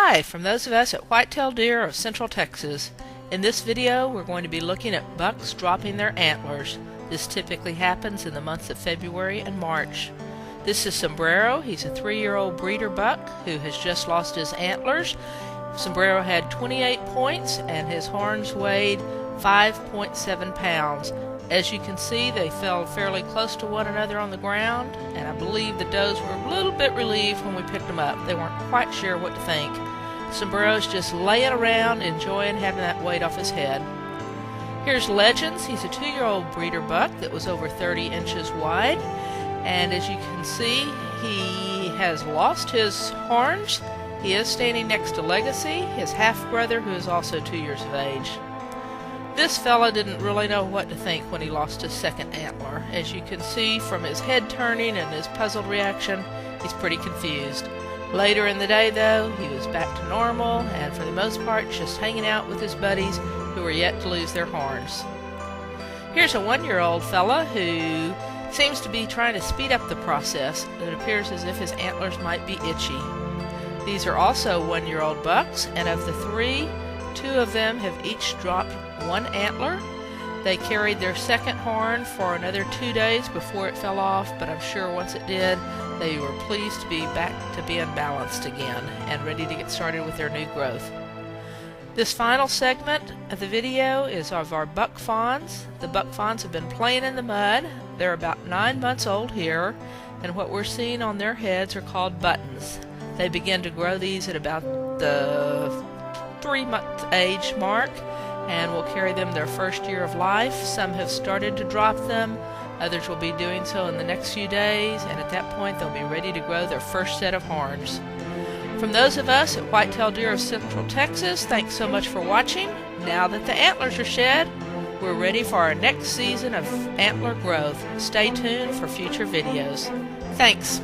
Hi, from those of us at Whitetail Deer of Central Texas. In this video, we're going to be looking at bucks dropping their antlers. This typically happens in the months of February and March. This is Sombrero. He's a 3-year-old breeder buck who has just lost his antlers. Sombrero had 28 points and his horns weighed 5.7 pounds. As you can see, they fell fairly close to one another on the ground, and I believe the does were a little bit relieved when we picked them up. They weren't quite sure what to think. Sombrero's just laying around, enjoying having that weight off his head. Here's Legends. He's a 2-year-old breeder buck that was over 30 inches wide, and as you can see, he has lost his horns. He is standing next to Legacy, his half-brother, who is also 2 years of age. This fella didn't really know what to think when he lost his second antler. As you can see from his head turning and his puzzled reaction, he's pretty confused. Later in the day, though, he was back to normal and for the most part just hanging out with his buddies who were yet to lose their horns. Here's a 1-year-old fella who seems to be trying to speed up the process. It appears as if his antlers might be itchy. These are also 1-year-old bucks, and of the 3, 2 of them have each dropped 1 antler. They carried their second horn for another 2 days before it fell off, but I'm sure once it did, they were pleased to be back to being balanced again and ready to get started with their new growth. This final segment of the video is of our buck fawns. The buck fawns have been playing in the mud. They're about 9 months old here, and what we're seeing on their heads are called buttons. They begin to grow these at about the 3-month age mark, and will carry them their first year of life. Some have started to drop them, others will be doing so in the next few days, and at that point they'll be ready to grow their first set of horns. From those of us at Whitetail Deer of Central Texas, thanks so much for watching. Now that the antlers are shed, we're ready for our next season of antler growth. Stay tuned for future videos. Thanks.